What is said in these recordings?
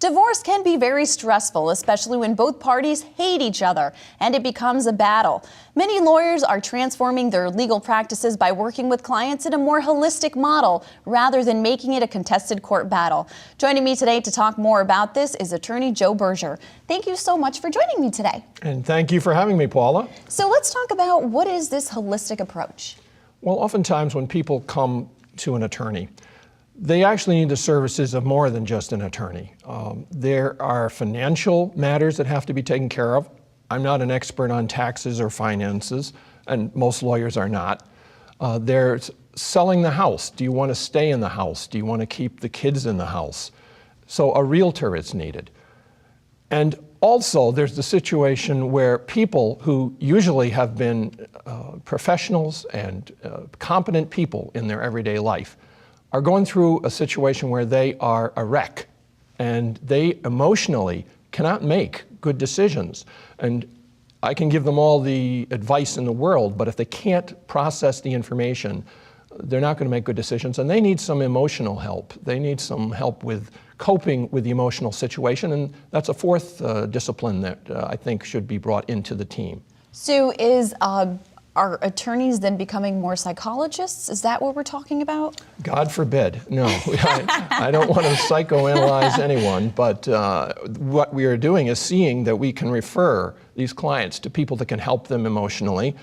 Divorce can be very stressful, especially when both parties hate each other and it becomes a battle. Many lawyers are transforming their legal practices by working with clients in a more holistic model rather than making it a contested court battle. Joining me today to talk more about this is attorney Joe Berger. Thank you so much for joining me today. And thank you for having me, Paula. So let's talk about what is this holistic approach? Well, oftentimes when people come to an attorney, they actually need the services of more than just an attorney. There are financial matters that have to be taken care of. I'm not an expert on taxes or finances, and most lawyers are not. There's selling the house. Do you want to stay in the house? Do you want to keep the kids in the house? So a realtor is needed. And also, there's the situation where people who usually have been professionals and competent people in their everyday life are going through a situation where they are a wreck and they emotionally cannot make good decisions. And I can give them all the advice in the world, but if they can't process the information, they're not going to make good decisions, and they need some emotional help. They need some help with coping with the emotional situation, and that's a fourth discipline that I think should be brought into the team. So are attorneys then becoming more psychologists? Is that what we're talking about? God forbid. No, I don't want to psychoanalyze anyone, but what we are doing is seeing that we can refer these clients to people that can help them emotionally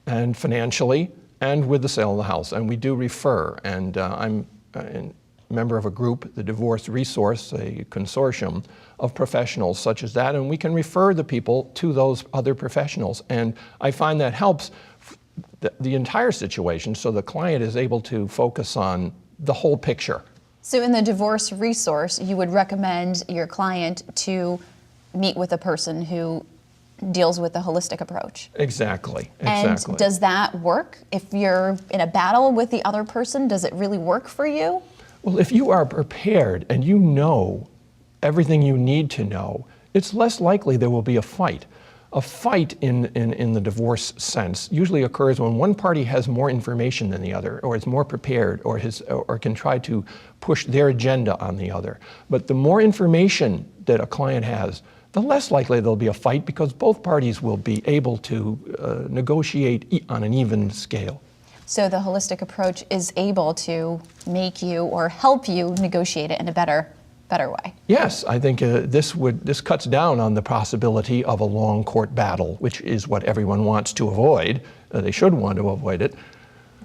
and financially and with the sale of the house. And we do refer, and I'm a member of a group, the Divorce Resource, a consortium of professionals such as that, and we can refer the people to those other professionals. And I find that helps the entire situation, so the client is able to focus on the whole picture. So in the Divorce Resource, you would recommend your client to meet with a person who deals with a holistic approach? Exactly. And does that work? If you're in a battle with the other person, does it really work for you? Well, if you are prepared and you know everything you need to know, it's less likely there will be a fight. A fight in the divorce sense usually occurs when one party has more information than the other, or is more prepared, or can try to push their agenda on the other. But the more information that a client has, the less likely there'll be a fight, because both parties will be able to negotiate on an even scale. So the holistic approach is able to make you or help you negotiate it in a better way. Yes, I think this cuts down on the possibility of a long court battle, which is what everyone wants to avoid. They should want to avoid it.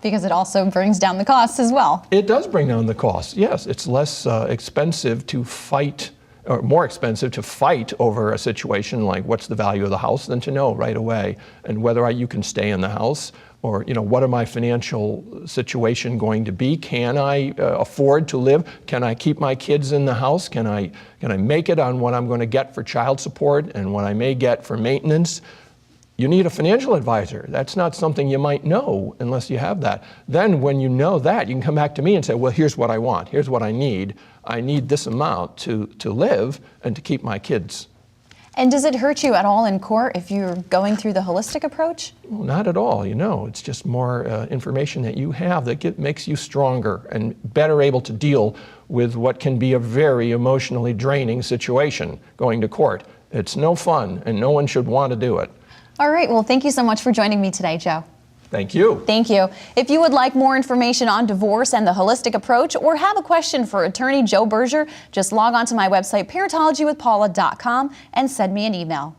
Because it also brings down the costs as well. It does bring down the costs, yes. It's less expensive to fight, or more expensive to fight over a situation like what's the value of the house than to know right away, and whether you can stay in the house, or what are my financial situation going to be? Can I afford to live? Can I keep my kids in the house? Can I make it on what I'm going to get for child support and what I may get for maintenance? You need a financial advisor. That's not something you might know unless you have that. Then when you know that, you can come back to me and say, well, here's what I want. Here's what I need. I need this amount to live and to keep my kids. And does it hurt you at all in court if you're going through the holistic approach? Well, not at all. It's just more information that you have that makes you stronger and better able to deal with what can be a very emotionally draining situation going to court. It's no fun, and no one should want to do it. All right. Well, thank you so much for joining me today, Joe. Thank you. Thank you. If you would like more information on divorce and the holistic approach, or have a question for attorney Joe Berger, just log on to my website, parentologywithpaula.com, and send me an email.